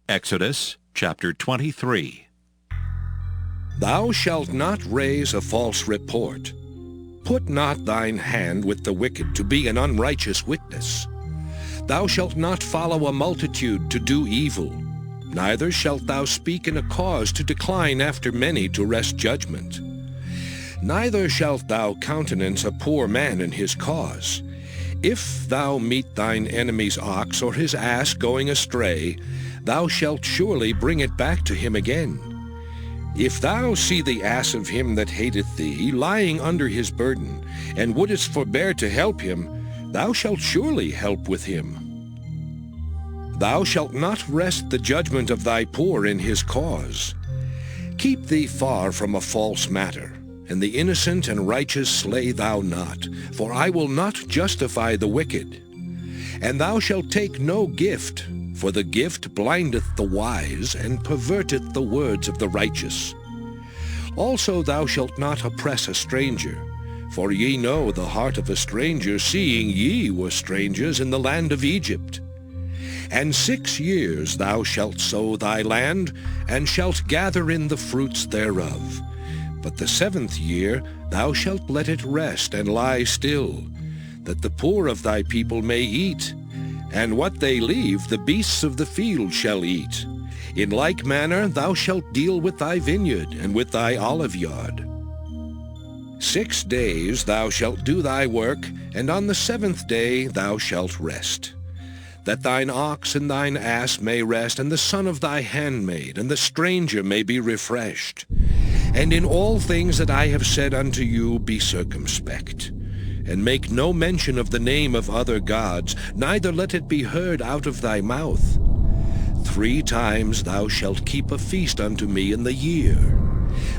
Exodus chapter 23. Thou shalt not raise a false report. Put not thine hand with the wicked to be an unrighteous witness. Thou shalt not follow a multitude to do evil, neither shalt thou speak in a cause to decline after many to wrest judgment. Neither shalt thou countenance a poor man in his cause. If thou meet thine enemy's ox or his ass going astray, thou shalt surely bring it back to him again. If thou see the ass of him that hateth thee lying under his burden, and wouldest forbear to help him, thou shalt surely help with him. Thou shalt not wrest the judgment of thy poor in his cause. Keep thee far from a false matter, and the innocent and righteous slay thou not, for I will not justify the wicked. And thou shalt take no gift, for the gift blindeth the wise, and perverteth the words of the righteous. Also thou shalt not oppress a stranger, for ye know the heart of a stranger, seeing ye were strangers in the land of Egypt. And 6 years thou shalt sow thy land, and shalt gather in the fruits thereof. But the 7th year thou shalt let it rest and lie still, that the poor of thy people may eat, and what they leave the beasts of the field shall eat. In like manner thou shalt deal with thy vineyard and with thy oliveyard. 6 days thou shalt do thy work, and on the 7th day thou shalt rest, that thine ox and thine ass may rest, and the son of thy handmaid, and the stranger may be refreshed. And in all things that I have said unto you be circumspect, and make no mention of the name of other gods, neither let it be heard out of thy mouth. 3 times thou shalt keep a feast unto me in the year.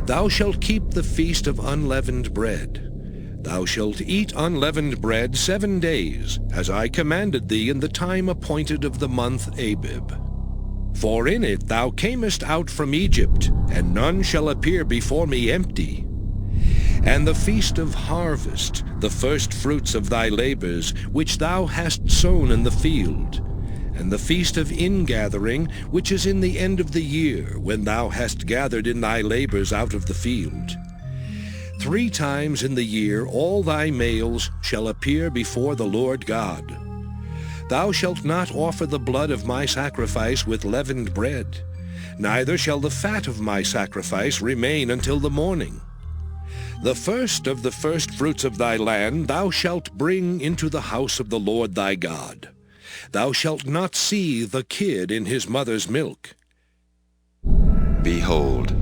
Thou shalt keep the feast of unleavened bread. Thou shalt eat unleavened bread 7 days, as I commanded thee in the time appointed of the month Abib. For in it thou camest out from Egypt, and none shall appear before me empty. And the feast of harvest, the first fruits of thy labors, which thou hast sown in the field, and the feast of ingathering, which is in the end of the year, when thou hast gathered in thy labors out of the field. 3 times in the year all thy males shall appear before the Lord God. Thou shalt not offer the blood of my sacrifice with leavened bread, neither shall the fat of my sacrifice remain until the morning. The first of the firstfruits of thy land thou shalt bring into the house of the Lord thy God. Thou shalt not see the kid in his mother's milk. Behold,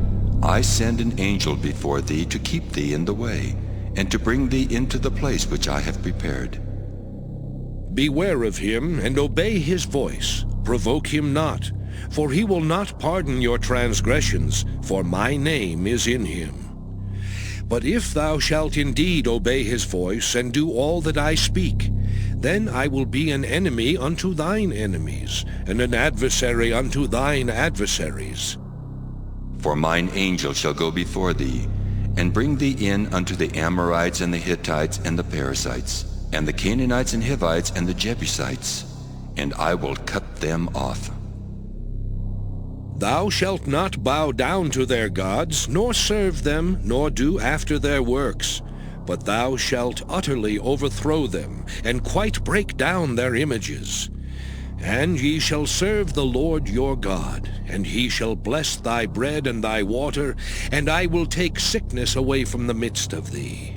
I send an angel before thee to keep thee in the way, and to bring thee into the place which I have prepared. Beware of him, and obey his voice. Provoke him not, for he will not pardon your transgressions, for my name is in him. But if thou shalt indeed obey his voice, and do all that I speak, then I will be an enemy unto thine enemies, and an adversary unto thine adversaries. For mine angel shall go before thee, and bring thee in unto the Amorites and the Hittites and the Perizzites, and the Canaanites and Hivites and the Jebusites, and I will cut them off. Thou shalt not bow down to their gods, nor serve them, nor do after their works, but thou shalt utterly overthrow them, and quite break down their images. And ye shall serve the Lord your God, and he shall bless thy bread and thy water, and I will take sickness away from the midst of thee.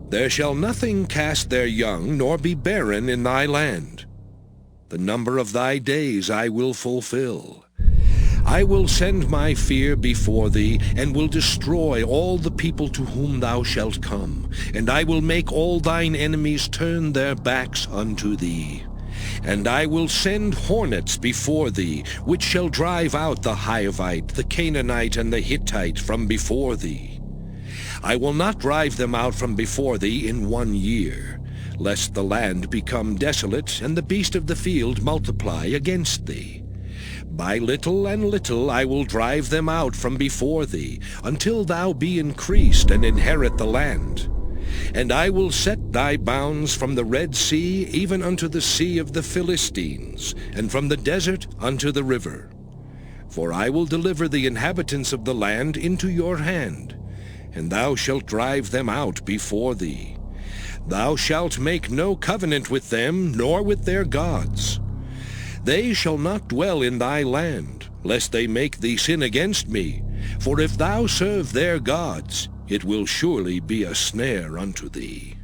There shall nothing cast their young, nor be barren in thy land. The number of thy days I will fulfill. I will send my fear before thee, and will destroy all the people to whom thou shalt come, and I will make all thine enemies turn their backs unto thee. And I will send hornets before thee, which shall drive out the Hivite, the Canaanite, and the Hittite from before thee. I will not drive them out from before thee in 1 year, lest the land become desolate, and the beast of the field multiply against thee. By little and little I will drive them out from before thee, until thou be increased and inherit the land. And I will set thy bounds from the Red Sea even unto the sea of the Philistines, and from the desert unto the river. For I will deliver the inhabitants of the land into your hand, and thou shalt drive them out before thee. Thou shalt make no covenant with them, nor with their gods. They shall not dwell in thy land, lest they make thee sin against me. For if thou serve their gods, it will surely be a snare unto thee.